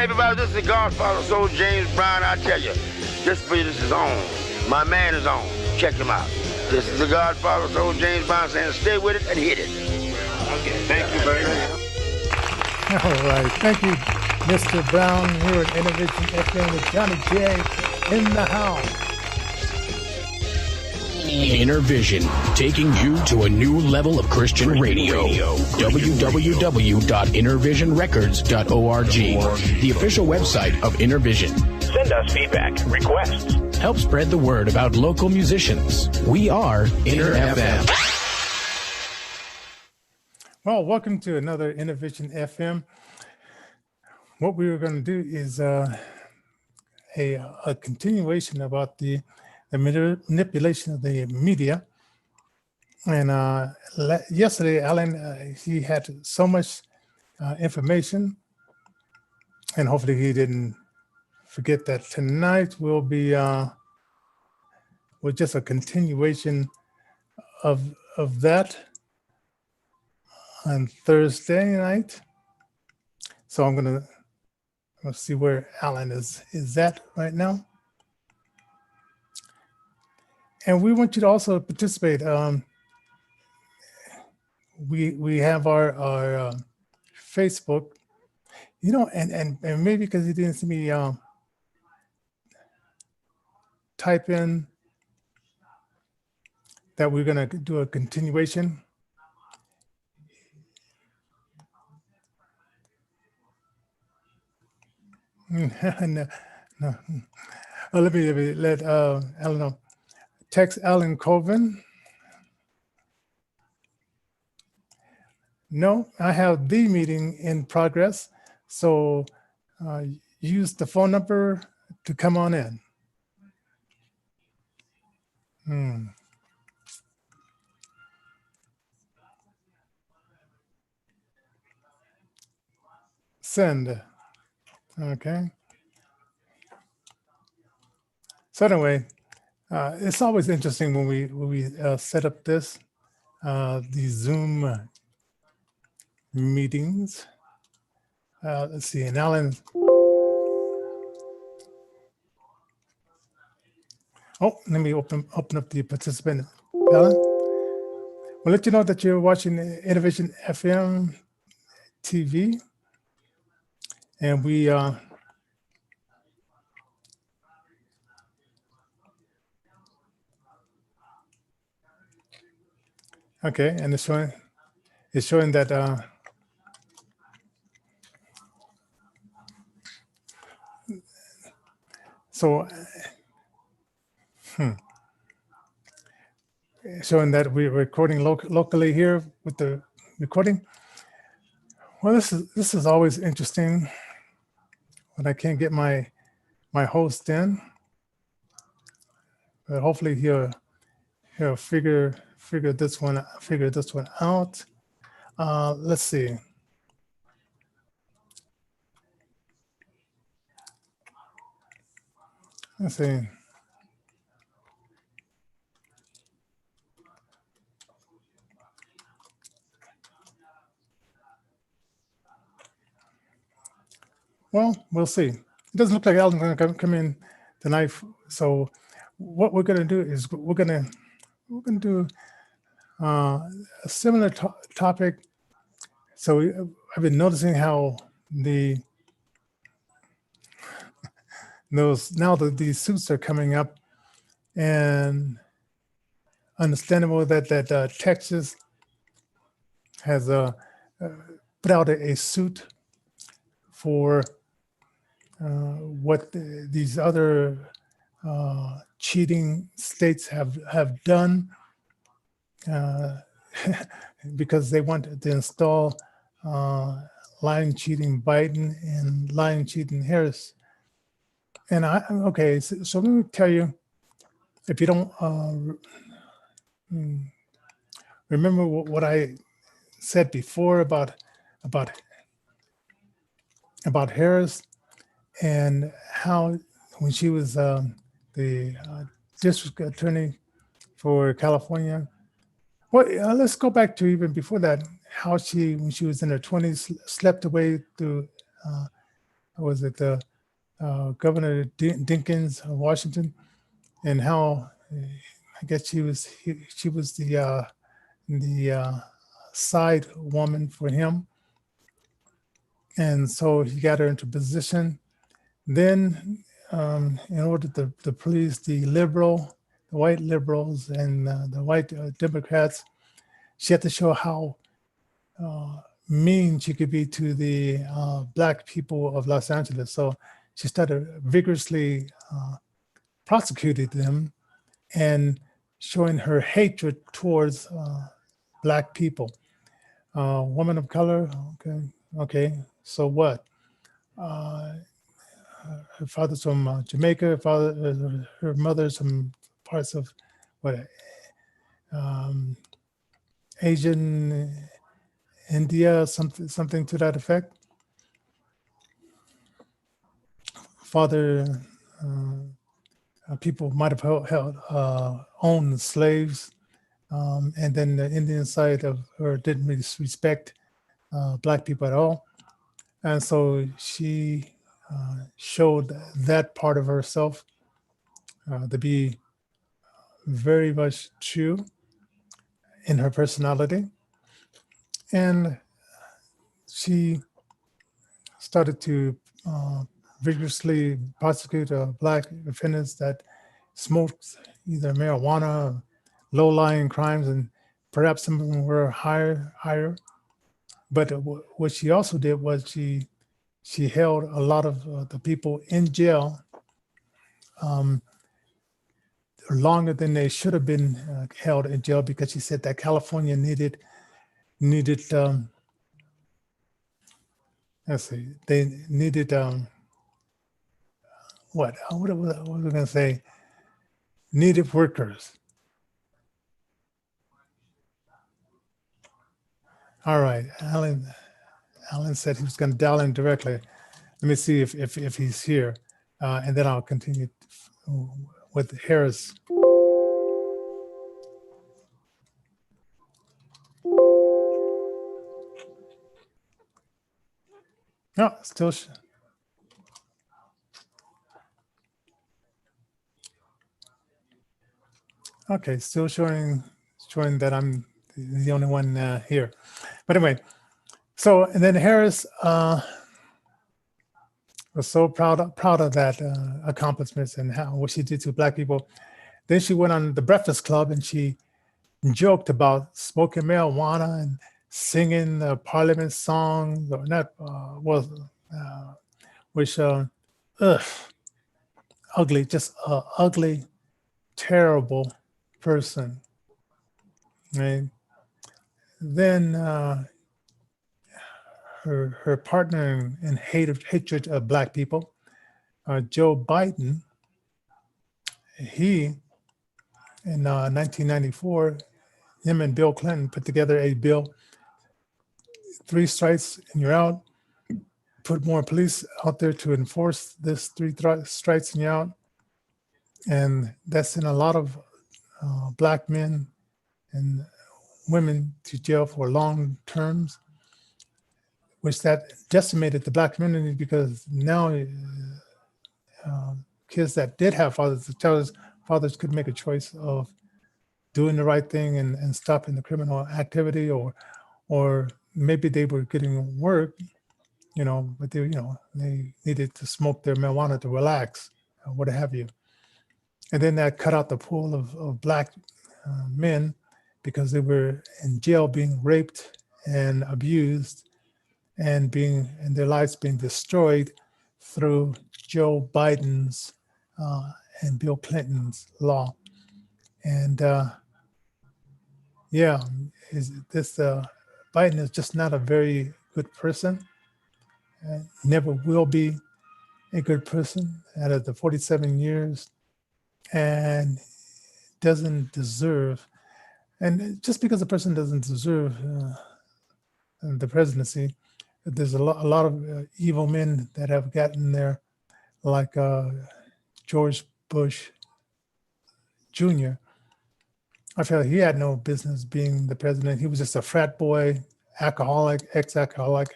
everybody, this is the Godfather Soul, James Brown. I tell you, this business is on. My man is on. Check him out. This is the Godfather Soul, James Brown saying, stay with it and hit it. Okay, thank you very much. All right, thank you, Mr. Brown, here at Innovation FM with Johnny J in the house. Inner Vision, taking you to a new level of Christian radio. www.innervisionrecords.org, the official website of Inner Vision. Send us feedback, requests. Help spread the word about local musicians. We are Inner FM. Well, welcome to another Inner Vision FM. What we were going to do is a continuation about the manipulation of the media. And yesterday, Alan, he had so much information, and hopefully he didn't forget that tonight will be just a continuation of that on Thursday night. So I'm gonna see where Alan is at right now. And we want you to also participate. We have our Facebook, and maybe because you didn't see me type in that we're gonna do a continuation. No. Oh, let me let Alan know. Text Alan Colvin. No, I have the meeting in progress. So use the phone number to come on in. Send. Okay. So anyway, it's always interesting when we set up these Zoom meetings. Let's see, and Alan. Oh, let me open up the participant. Alan, we'll let you know that you're watching Innovation FM TV, and we okay, and it's showing that showing that we're recording locally here with the recording. Well, this is always interesting when I can't get my host in, but hopefully he'll figure this one out. Let's see. Let's see. Well, we'll see. It doesn't look like Alan's going to come in tonight. So what we're going to do is we're going to do a similar topic. So I've been noticing how these suits are coming up, and understandable that Texas has put out a suit for what these other cheating states have done, because they want to install lying, cheating Biden and lying, cheating Harris. And so let me tell you, if you don't remember what I said before about Harris, and how when she was the district attorney for California. Well, let's go back to even before that, how she, when she was in her 20s, slept away through was it Governor Dinkins of Washington, and how I guess she was the side woman for him, and so he got her into position. Then, in order to please the white liberals, and the white Democrats, she had to show how mean she could be to the Black people of Los Angeles. So she started vigorously prosecuting them and showing her hatred towards Black people. Woman of color, okay, so what? Her father's from Jamaica. Her mother's from parts of what, Asian, India, something to that effect. Father, people might have owned slaves, and then the Indian side of her didn't really respect Black people at all, and so she showed that part of herself to be very much true in her personality, and she started to vigorously prosecute Black offenders that smoked either marijuana or low-lying crimes, and perhaps some of them were higher. But what she also did was she held a lot of the people in jail longer than they should have been held in jail, because she said that California needed let's see, they needed what was I going to say? Needed workers. All right, Alan said he was going to dial in directly. Let me see if he's here, and then I'll continue with Harris. No, still. Okay, still showing that I'm the only one here. But anyway, so, and then Harris was so proud of that accomplishments and what she did to Black people. Then she went on the Breakfast Club and she joked about smoking marijuana and singing Parliament songs, or not, which ugly, just ugly, terrible person. Right? Then her partner in hatred of Black people, Joe Biden, he, in 1994, him and Bill Clinton put together a bill, 3 strikes and you're out, put more police out there to enforce this 3 strikes and you're out. And that's sent a lot of Black men and women to jail for long terms, which that decimated the Black community, because now kids that did have fathers could make a choice of doing the right thing and stopping the criminal activity, or maybe they were getting work, but they needed to smoke their marijuana to relax, what have you. And then that cut out the pool of Black men, because they were in jail being raped and abused and their lives being destroyed through Joe Biden's and Bill Clinton's law. And Biden is just not a very good person, never will be a good person out of the 47 years, and doesn't deserve, and just because a person doesn't deserve the presidency, there's a lot of evil men that have gotten there, like George Bush Jr. I feel he had no business being the president. He was just a frat boy, alcoholic, ex-alcoholic.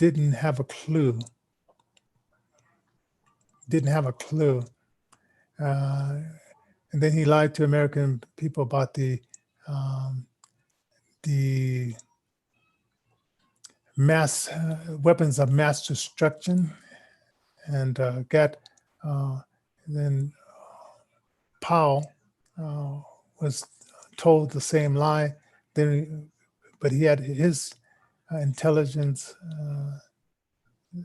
didn't have a clue. And then he lied to American people about the mass weapons of mass destruction, and then Powell was told the same lie. But he had his intelligence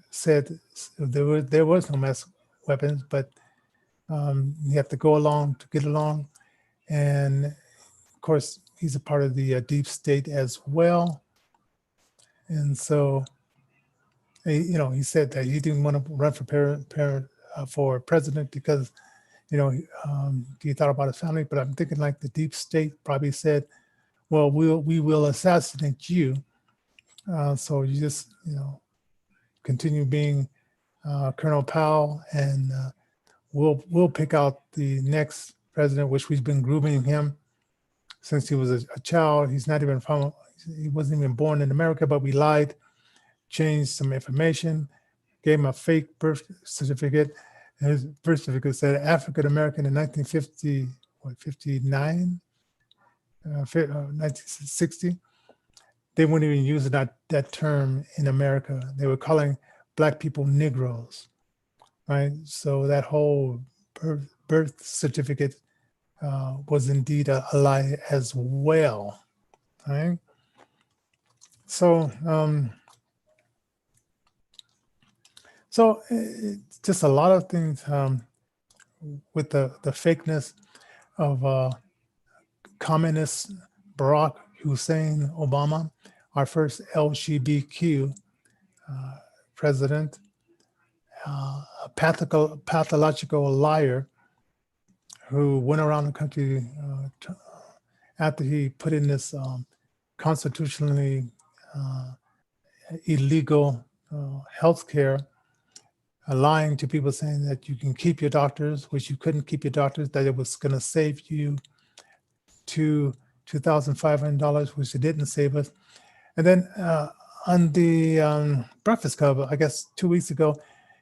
said there was no mass weapons, but you have to go along to get along. And of course, he's a part of the deep state as well. And so, he said that he didn't want to run for president because, he thought about his family. But I'm thinking like the deep state probably said, well, we will assassinate you. So you just, continue being Colonel Powell, and we'll pick out the next president, which we've been grooming him since he was a child. He wasn't even born in America, but we lied, changed some information, gave him a fake birth certificate. And his birth certificate said African American in 1960. They wouldn't even use that term in America. They were calling Black people Negroes, right? So that whole birth certificate was indeed a lie as well, right? So, it's just a lot of things with the fakeness of communist Barack Hussein Obama, our first LGBTQ president, a pathological liar who went around the country after he put in this constitutionally illegal health care, lying to people, saying that you can keep your doctors, which you couldn't keep your doctors, that it was going to save you $2,500, which it didn't save us. And then on the Breakfast Club, I guess 2 weeks ago,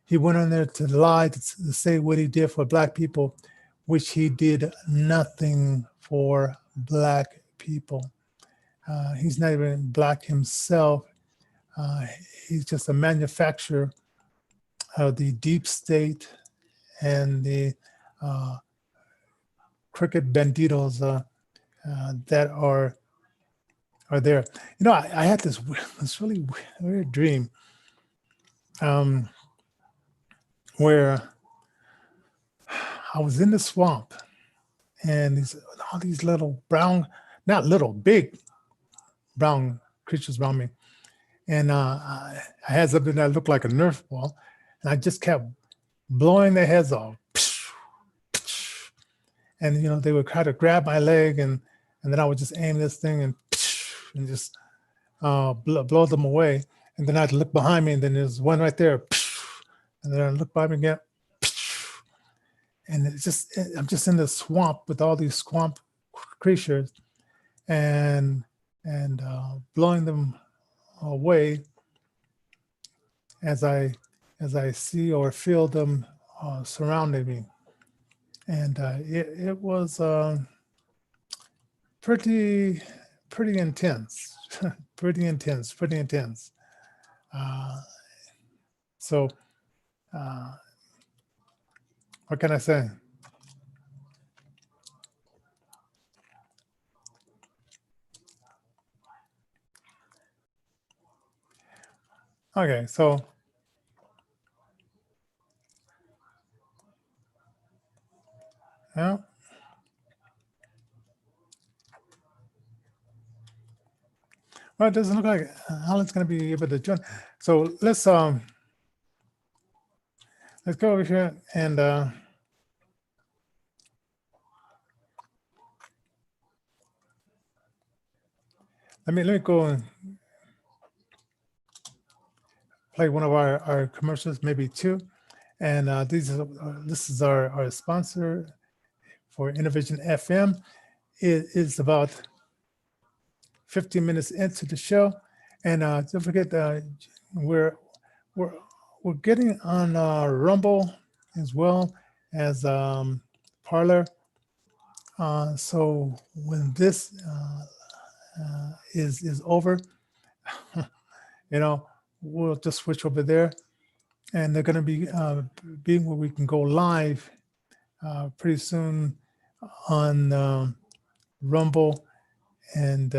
he went on there to lie, to say what he did for Black people, which he did nothing for Black people. He's not even Black himself. He's just a manufacturer of the deep state and the crooked banditos that are there. I had this really weird dream where I was in the swamp, and all these little brown, not little, big brown creatures around me. And I had something that looked like a Nerf ball, and I just kept blowing their heads off. And, they would try to grab my leg, and then I would just aim this thing and just blow them away. And then I'd look behind me, and then there's one right there. And then I'd look behind me again. And I'm just in the swamp with all these swamp creatures, and blowing them away as I see or feel them surrounding me. And it was pretty intense, pretty intense. So what can I say? Okay, so yeah. Well, it doesn't look like Alan's going to be able to join. So let's go over here and let me go and play one of our commercials, maybe two. And this is our sponsor for Innovation FM. It is about 15 minutes into the show. And don't forget, we're we're we're getting on Rumble as well as Parlor. So when this is over, you know, we'll just switch over there, and they're going to be being where we can go live pretty soon on Rumble, and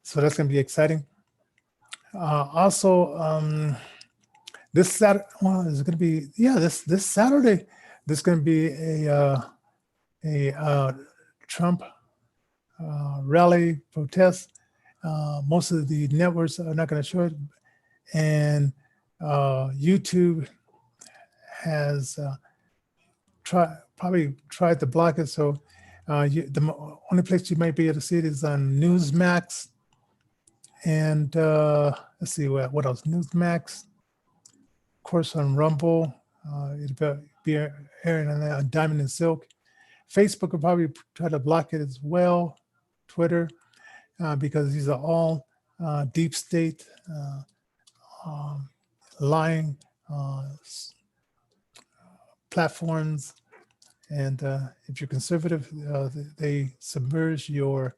so that's going to be exciting. Also, this Saturday, well, is going to be this Saturday. There's going to be a Trump rally protest. Most of the networks are not going to show it, and YouTube has probably tried to block it. So the only place you might be able to see it is on Newsmax, and let's see what else. Newsmax, of course, on Rumble. It'll be airing on Diamond and Silk. Facebook will probably try to block it as well. Twitter, because these are all deep state lying platforms, and if you're conservative, they submerge your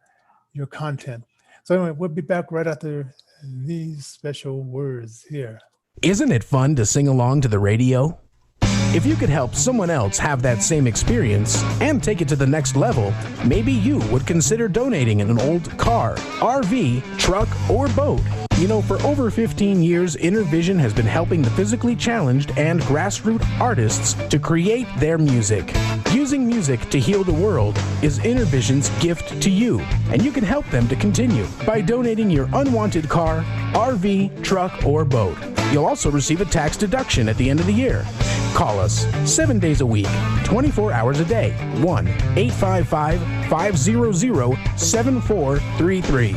content. So anyway, we'll be back right after these special words here. Isn't it fun to sing along to the radio? If you could help someone else have that same experience and take it to the next level, maybe you would consider donating an old car, RV, truck, or boat. You know, for over 15 years, Intervision has been helping the physically challenged and grassroots artists to create their music. Using music to heal the world is Intervision's gift to you, and you can help them to continue by donating your unwanted car, RV, truck, or boat. You'll also receive a tax deduction at the end of the year. Call us 7 days a week, 24 hours a day, 1-855-500-7433.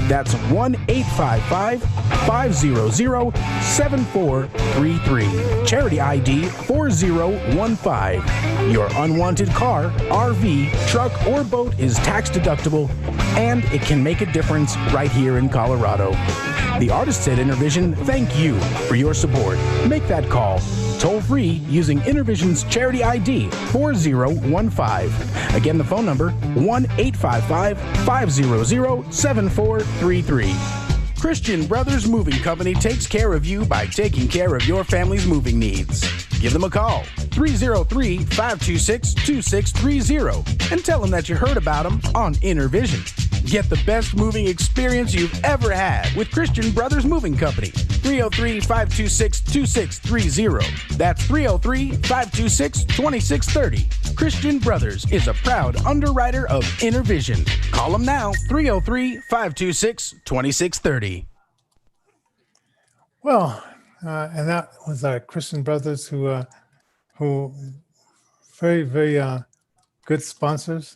That's 1-855-500-7433. Charity ID 4015. Your unwanted car, RV, truck, or boat is tax deductible, and it can make a difference right here in Colorado. The artists at Intervision thank you for your support. Make that call toll free using Intervision's charity ID 4015. Again, the phone number 1-855-500-7433. Christian Brothers Moving Company takes care of you by taking care of your family's moving needs. Give them a call, 303-526-2630, and tell them that you heard about them on Intervision. Get the best moving experience you've ever had with Christian Brothers Moving Company. 303-526-2630. That's 303-526-2630. Christian Brothers is a proud underwriter of Intervision. Call them now, 303-526-2630. Well, and that was Christian Brothers, who very, very good sponsors.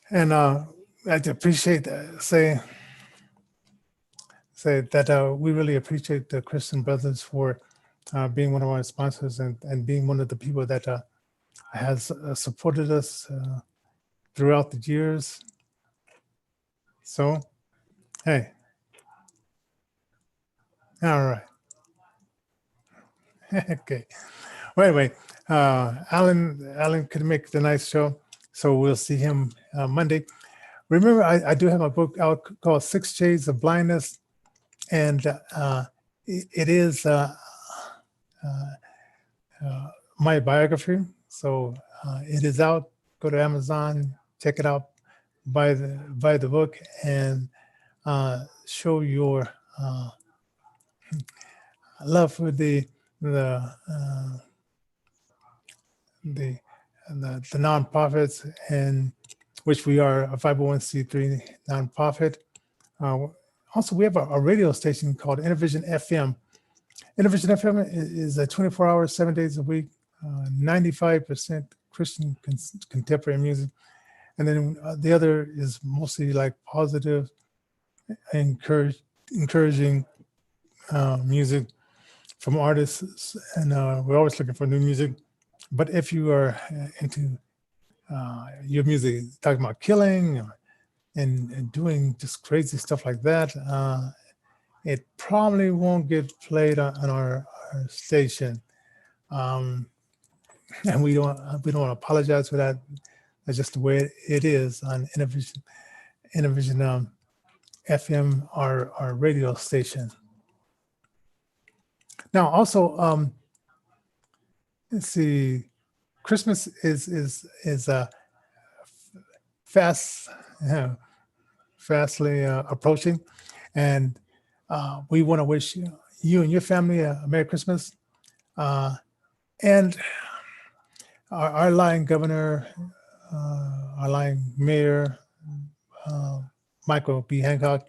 And I'd appreciate say that we really appreciate the Christian Brothers for being one of our sponsors and being one of the people that has supported us throughout the years. So, hey, all right. Okay. Well, anyway, Alan could make the nice show, so we'll see him Monday. Remember, I do have a book out called 6 Shades of Blindness, and it is my biography. So it is out. Go to Amazon, check it out, buy the book, and show your love for the nonprofits, and which we are a 501c3 nonprofit. Also, we have a radio station called Intervision FM. Intervision FM is a 24 hours, 7 days a week, 95% Christian contemporary music. And then the other is mostly like positive, encouraging music from artists. And we're always looking for new music. But if you are into your music, talking about killing and doing just crazy stuff like that, it probably won't get played on our station. And we don't apologize for that. That's just the way it is on Innovision FM, our radio station. Now, also, let's see, Christmas is fastly approaching, and we want to wish you and your family a Merry Christmas. And our lying governor, our lying mayor, Michael B. Hancock,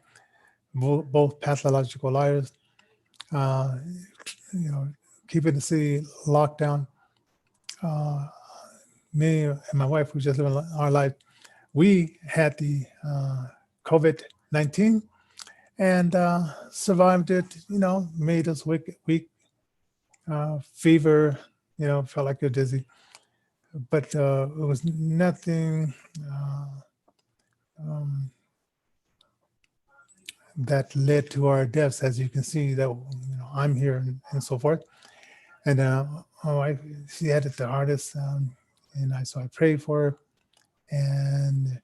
both pathological liars, keeping the city locked down. Me and my wife, who just living our life, we had the COVID-19 and survived it. Made us weak, fever. Felt like you're dizzy, but it was nothing that led to our deaths. As you can see, that I'm here and so forth. And my wife, she had it the hardest, and so I prayed for her and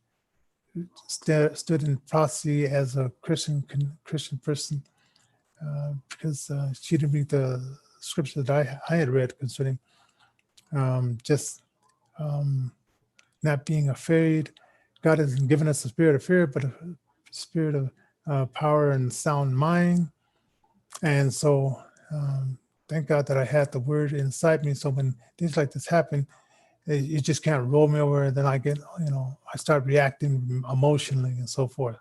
stood in prophecy as a Christian person, because she didn't read the scripture that I had read concerning not being afraid. God hasn't given us a spirit of fear, but a spirit of power and sound mind. And so thank God that I had the word inside me. So when things like this happen, you just can't roll me over. And then I get, I start reacting emotionally and so forth.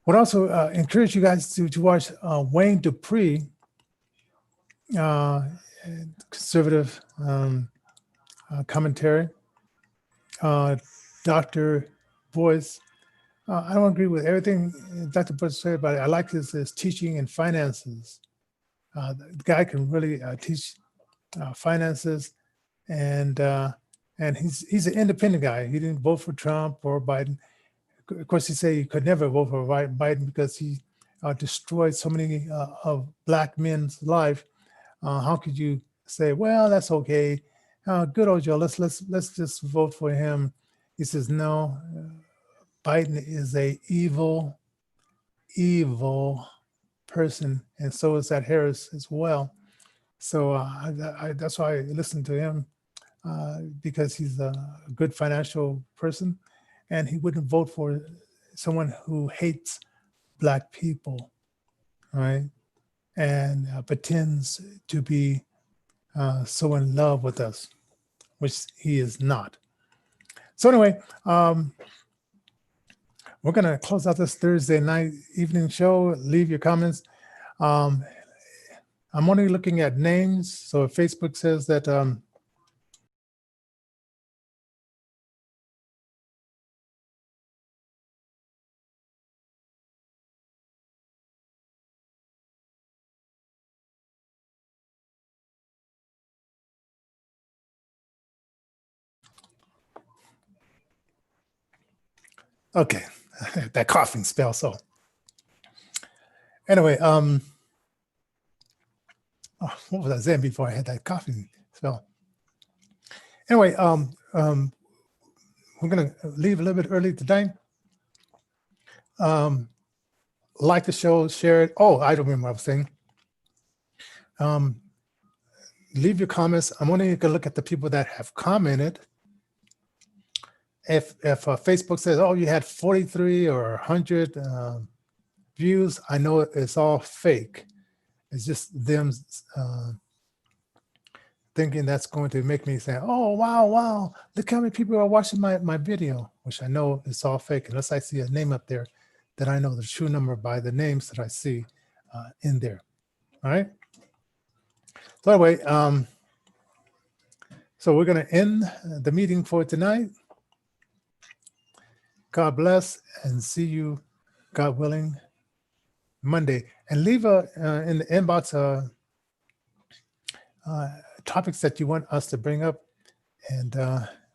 Would also encourage you guys to watch Wayne Dupree, conservative commentary. Dr. Boyce, I don't agree with everything Dr. Boyce said, but I like his teaching in finances. The guy can really teach finances, and he's an independent guy. He didn't vote for Trump or Biden. Of course, he said he could never vote for Biden because he destroyed so many of Black men's life. How could you say, well, that's okay? Good old Joe. Let's just vote for him. He says, no, Biden is a evil person, and so is that Harris as well. So that's why I listen to him, because he's a good financial person, and he wouldn't vote for someone who hates Black people, right? And pretends to be so in love with us, which he is not. So anyway, we're going to close out this Thursday night evening show. Leave your comments. I'm only looking at names. So if Facebook says that okay, that coughing spell. So anyway, what was I saying before I had that coughing spell? Anyway, we're gonna leave a little bit early today. Like the show, share it. Oh, I don't remember what I was saying. Leave your comments. I'm only gonna look at the people that have commented. If Facebook says, oh, you had 43 or 100 views, I know it's all fake. It's just them thinking that's going to make me say, oh, wow, look how many people are watching my video, which I know is all fake, unless I see a name up there that I know the true number by the names that I see in there. All right. So anyway, so we're going to end the meeting for tonight. God bless, and see you, God willing, Monday. And leave in the inbox topics that you want us to bring up, and